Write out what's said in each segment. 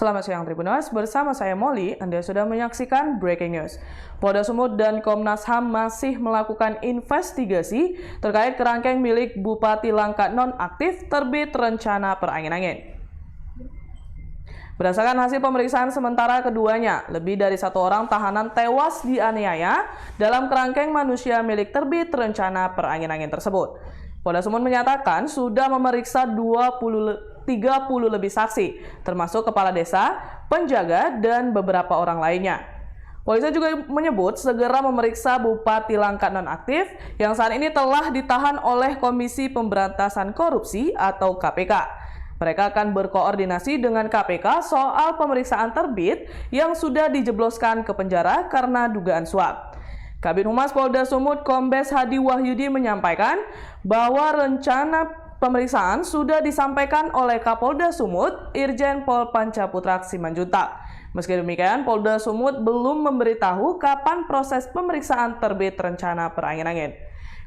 Selamat siang Tribuners, bersama saya Molly, Anda sudah menyaksikan Breaking News. Polda Sumut dan Komnas HAM masih melakukan investigasi terkait kerangkeng milik Bupati Langkat nonaktif terbit rencana perangin-angin. Berdasarkan hasil pemeriksaan sementara keduanya, lebih dari 1 orang tahanan tewas dianiaya dalam kerangkeng manusia milik terbit rencana perangin-angin tersebut. Polda Sumut menyatakan sudah memeriksa 30 lebih saksi, termasuk kepala desa, penjaga, dan beberapa orang lainnya. Polisi juga menyebut segera memeriksa Bupati Langkat nonaktif yang saat ini telah ditahan oleh Komisi Pemberantasan Korupsi atau KPK. Mereka akan berkoordinasi dengan KPK soal pemeriksaan terbit yang sudah dijebloskan ke penjara karena dugaan suap. Kabid Humas Polda Sumut Kombes Hadi Wahyudi menyampaikan bahwa rencana pemeriksaan sudah disampaikan oleh Kapolda Sumut, Irjen Pol Pancaputra Simanjuntak. Meski demikian, Polda Sumut belum memberitahu kapan proses pemeriksaan terbit rencana perangin-angin.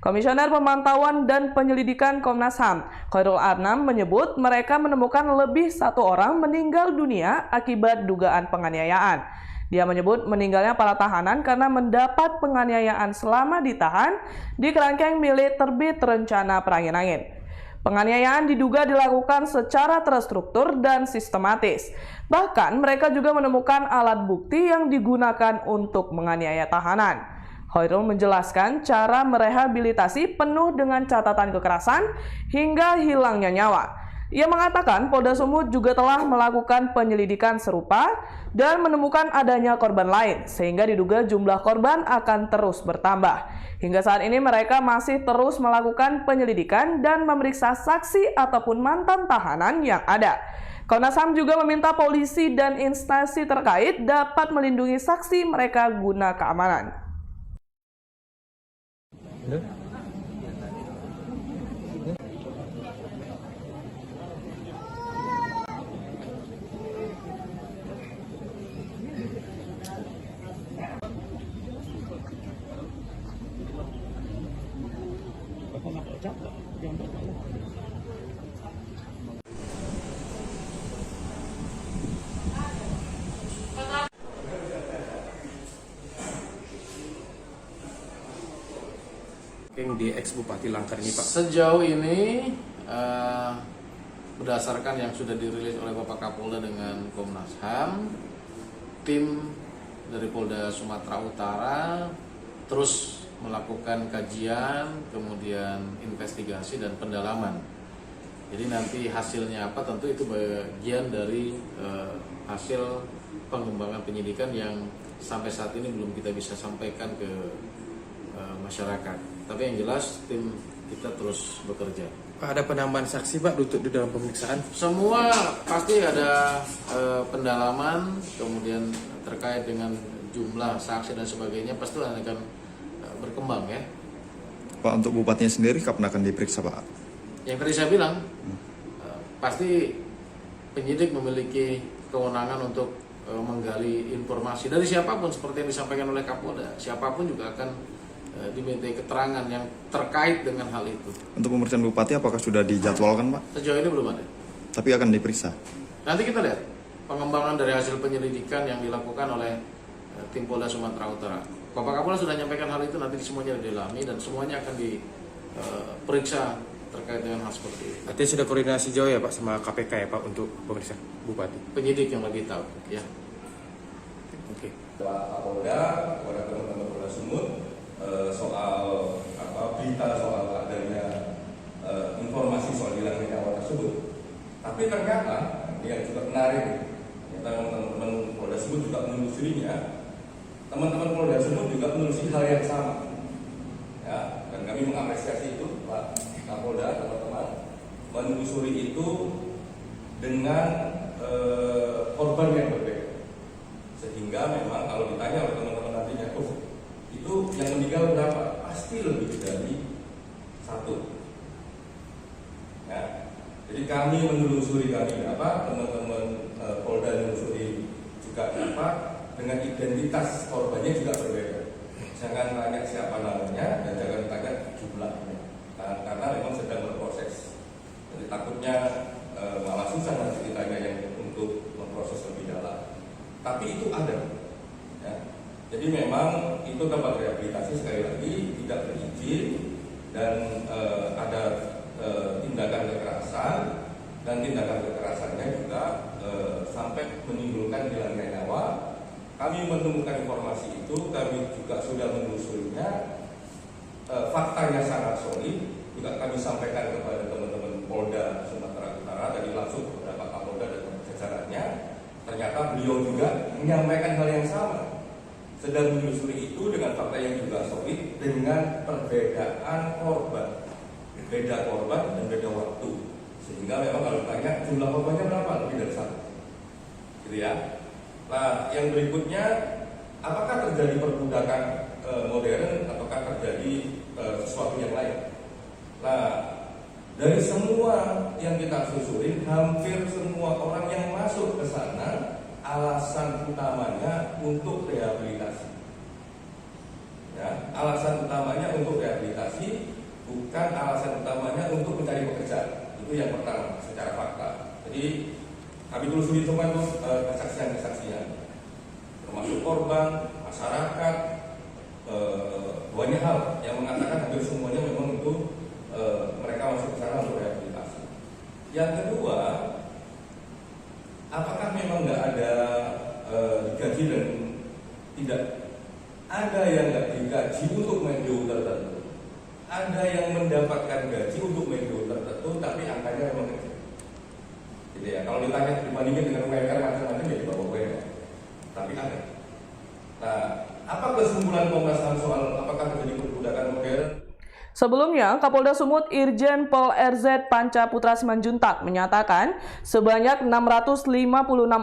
Komisioner Pemantauan dan Penyelidikan Komnas HAM, Khairul Adnam, menyebut mereka menemukan lebih 1 orang meninggal dunia akibat dugaan penganiayaan. Dia menyebut meninggalnya para tahanan karena mendapat penganiayaan selama ditahan di kerangkeng milik terbit rencana perangin-angin. Penganiayaan diduga dilakukan secara terstruktur dan sistematis. Bahkan mereka juga menemukan alat bukti yang digunakan untuk menganiaya tahanan. Khairul menjelaskan cara merehabilitasi penuh dengan catatan kekerasan hingga hilangnya nyawa. Ia mengatakan Polda Sumut juga telah melakukan penyelidikan serupa dan menemukan adanya korban lain, sehingga diduga jumlah korban akan terus bertambah. Hingga saat ini mereka masih terus melakukan penyelidikan dan memeriksa saksi ataupun mantan tahanan yang ada. Komnas HAM juga meminta polisi dan instansi terkait dapat melindungi saksi mereka guna keamanan. Yang di ex-Bupati Langkat ini, Pak? Sejauh ini berdasarkan yang sudah dirilis oleh Bapak Kapolda dengan Komnas HAM, tim dari Polda Sumatera Utara terus melakukan kajian, kemudian investigasi dan pendalaman. Jadi nanti hasilnya apa tentu itu bagian dari hasil pengembangan penyidikan yang sampai saat ini belum kita bisa sampaikan ke masyarakat. Tapi yang jelas tim kita terus bekerja. Ada penambahan saksi, Pak, di dalam pemeriksaan? Semua pasti ada pendalaman, kemudian terkait dengan jumlah saksi dan sebagainya pasti akan berkembang ya. Pak, untuk bupatinya sendiri kapan akan diperiksa, Pak? Yang tadi saya bilang, pasti penyidik memiliki kewenangan untuk menggali informasi dari siapapun seperti yang disampaikan oleh Kapolda. Siapapun juga akan dimintai keterangan yang terkait dengan hal itu. Untuk pemeriksaan bupati apakah sudah dijadwalkan, Pak? Sejauh ini belum ada. Tapi akan diperiksa? Nanti kita lihat pengembangan dari hasil penyelidikan yang dilakukan oleh tim Polda Sumatera Utara. Bapak Kapolda sudah menyampaikan hal itu, nanti semuanya didalami dan semuanya akan diperiksa terkait dengan hal seperti itu. Artinya sudah koordinasi jauh ya, Pak, sama KPK ya, Pak, untuk pemeriksaan bupati? Penyidik yang lebih tahu ya. Oke. Pak Kapolda, kepada teman-teman Polda Sumut, soal berita soal adanya informasi soal hilangnya nyawa tersebut. Tapi ternyata ini yang juga menarik, ternyata teman-teman Polda Sumut juga menelusurinya. Teman-teman Polda Sumut juga menelusuri hal yang sama. Ya, dan kami mengapresiasi itu, Pak Kapolda, teman-teman menelusuri itu dengan korban yang berbeda. Sehingga memang kalau ditanya oleh teman-teman nantinya, itu yang meninggal berapa? Pasti lebih dari 1. Ya. Jadi kami menelusuri berapa, teman-teman Polda menelusuri juga berapa, dengan identitas korbannya juga berbeda. Jangan tanya siapa namanya dan jangan tanya jumlahnya, karena memang sedang berproses. Jadi takutnya malah susah nanti ditanya yang untuk memproses lebih tapi itu ada. Ya. Jadi memang itu tempat rehabilitasi sekali lagi tidak berizin dan ada tindakan kekerasan, dan tindakan kekerasannya juga sampai menimbulkan hilangnya nyawa. Kami menemukan informasi itu, kami juga sudah menelusurinya, faktanya sangat solid, juga kami sampaikan kepada teman-teman Polda Sumatera Utara, tadi langsung beberapa Kapolda dan jajarannya. Ternyata beliau juga menyampaikan hal yang sama, sedang menelusuri itu dengan fakta yang juga solid, dengan perbedaan korban, beda korban dan beda waktu, sehingga memang kalau ditanya jumlah korbannya berapa, lebih dari 1, gitu ya. Nah, yang berikutnya, apakah terjadi perbudakan modern ataukah terjadi sesuatu yang lain? Nah, dari semua yang kita susurin, hampir semua orang yang masuk ke sana alasan utamanya untuk rehabilitasi. Ya, alasan utamanya untuk rehabilitasi, bukan alasan utamanya untuk mencari pekerjaan. Itu yang pertama secara fakta. Jadi kami telusuri semua itu kesaksian-kesaksian, termasuk korban, masyarakat, banyak hal yang mengatakan hampir semuanya memang itu mereka masuk ke sana untuk rehabilitasi. Yang kedua, apakah memang nggak ada digaji dan tidak ada yang nggak digaji untuk medio tertentu, ada yang mendapatkan gaji untuk medio tertentu, tapi angkanya memang kecil. Gitu ya. Kalau ditanya dibandingin dengan UMR macam-macam ya di bawah UMR, tapi ada. Nah, apa kesimpulan Komnas HAM soal apakah terjadi perbudakan modern? Sebelumnya, Kapolda Sumut Irjen Pol RZ Panca Putra Simanjuntak menyatakan sebanyak 656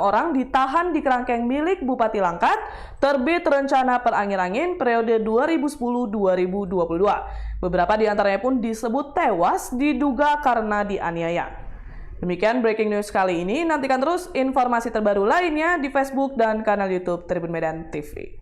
orang ditahan di kerangkeng milik Bupati Langkat terbit rencana perangin-angin periode 2010-2022. Beberapa di antaranya pun disebut tewas diduga karena dianiaya. Demikian breaking news kali ini. Nantikan terus informasi terbaru lainnya di Facebook dan kanal YouTube Tribun Medan TV.